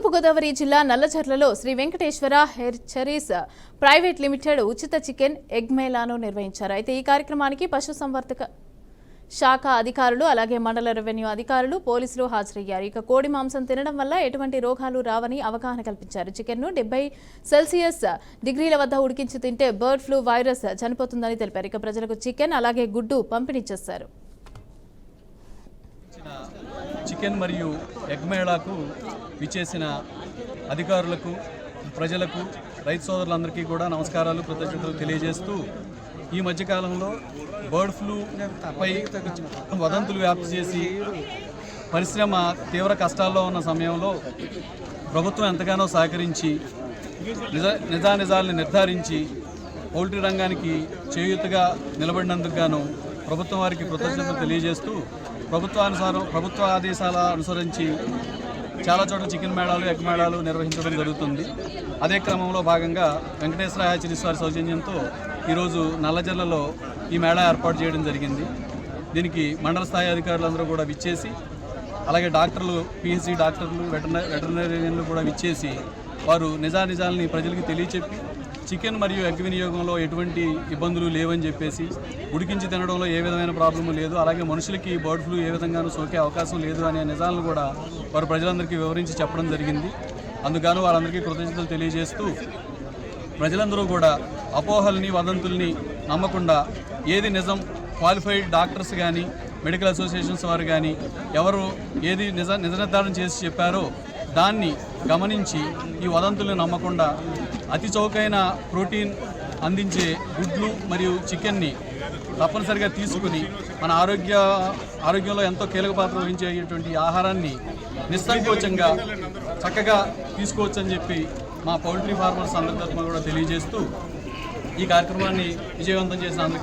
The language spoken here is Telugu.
తూర్పుగోదావరి జిల్లా నల్లజర్లలో శ్రీ వెంకటేశ్వర హెర్చరీస్ ప్రైవేట్ లిమిటెడ్ ఉచిత చికెన్ ఎగ్ మేళాను నిర్వహించారు. అయితే ఈ కార్యక్రమానికి పశుసంవర్ధక శాఖ అధికారులు అలాగే మండల రెవెన్యూ అధికారులు పోలీసులు హాజరయ్యారు. ఇక కోడి మాంసం తినడం వల్ల ఎటువంటి రోగాలు రావని అవగాహన కల్పించారు. చికెన్ను 70 డిగ్రీల వద్ద ఉడికించి తింటే బర్డ్ ఫ్లూ వైరస్ చనిపోతుందని తెలిపారు. ఇక ప్రజలకు చికెన్ అలాగే గుడ్డు పంపిణీ చేశారు. చికెన్ మరియు ఎగ్ మేళాకు విచ్చేసిన అధికారులకు, ప్రజలకు, రైతు సోదరులందరికీ కూడా నమస్కారాలు, కృతజ్ఞతలు తెలియజేస్తూ ఈ మధ్యకాలంలో బర్డ్ ఫ్లూపై వదంతులు వ్యాప్తి చేసి పరిశ్రమ తీవ్ర కష్టాల్లో ఉన్న సమయంలో ప్రభుత్వం ఎంతగానో సహకరించి నిజానిజాలను నిర్ధారించి పౌల్ట్రీ రంగానికి చేయూతగా నిలబడినందుకు గాను ప్రభుత్వం వారికి కృతజ్ఞతలు తెలియజేస్తూ ప్రభుత్వ ఆదేశాల అనుసరించి చాలా చోట్ల చికెన్ మేళాలు, ఎగ్ మేళాలు నిర్వహించడం జరుగుతుంది. అదే క్రమంలో భాగంగా వెంకటేశ్వర హెర్చరీస్ వారి సౌజన్యంతో ఈరోజు నల్లజర్లలో ఈ మేళా ఏర్పాటు చేయడం జరిగింది. దీనికి మండల స్థాయి అధికారులందరూ కూడా విచ్చేసి, అలాగే డాక్టర్లు, పిహెచ్సి డాక్టర్లు, వెటర్నరీలు కూడా విచ్చేసి వారు నిజానిజాలని ప్రజలకు తెలియచెప్పి చికెన్ మరియు ఎగ్ వినియోగంలో ఎటువంటి ఇబ్బందులు లేవని చెప్పేసి, ఉడికించి తినడంలో ఏ విధమైన ప్రాబ్లము లేదు, అలాగే మనుషులకి బర్డ్ ఫ్లూ ఏ విధంగానూ సోకే అవకాశం లేదు అనే నిజాలను కూడా వారు ప్రజలందరికీ వివరించి చెప్పడం జరిగింది. అందుకని వారందరికీ కృతజ్ఞతలు తెలియజేస్తూ ప్రజలందరూ కూడా అపోహల్ని, వదంతుల్ని నమ్మకుండా ఏది నిజం, క్వాలిఫైడ్ డాక్టర్స్ కానీ, మెడికల్ అసోసియేషన్స్ వారు కానీ ఎవరు ఏది నిజ నిర్ధారణ చేసి చెప్పారో దాన్ని గమనించి ఈ వదంతుల్ని నమ్మకుండా అతి చౌకైన ప్రోటీన్ అందించే గుడ్లు మరియు చికెన్ని తప్పనిసరిగా తీసుకుని మన ఆరోగ్యంలో ఎంతో కీలక పాత్ర వహించేటువంటి ఆహారాన్ని నిస్సంకోచంగా చక్కగా తీసుకోవచ్చని చెప్పి మా పౌల్ట్రీ ఫార్మర్స్ అందరి తరఫున కూడా తెలియజేస్తూ ఈ కార్యక్రమాన్ని విజయవంతం చేసిన అందరికీ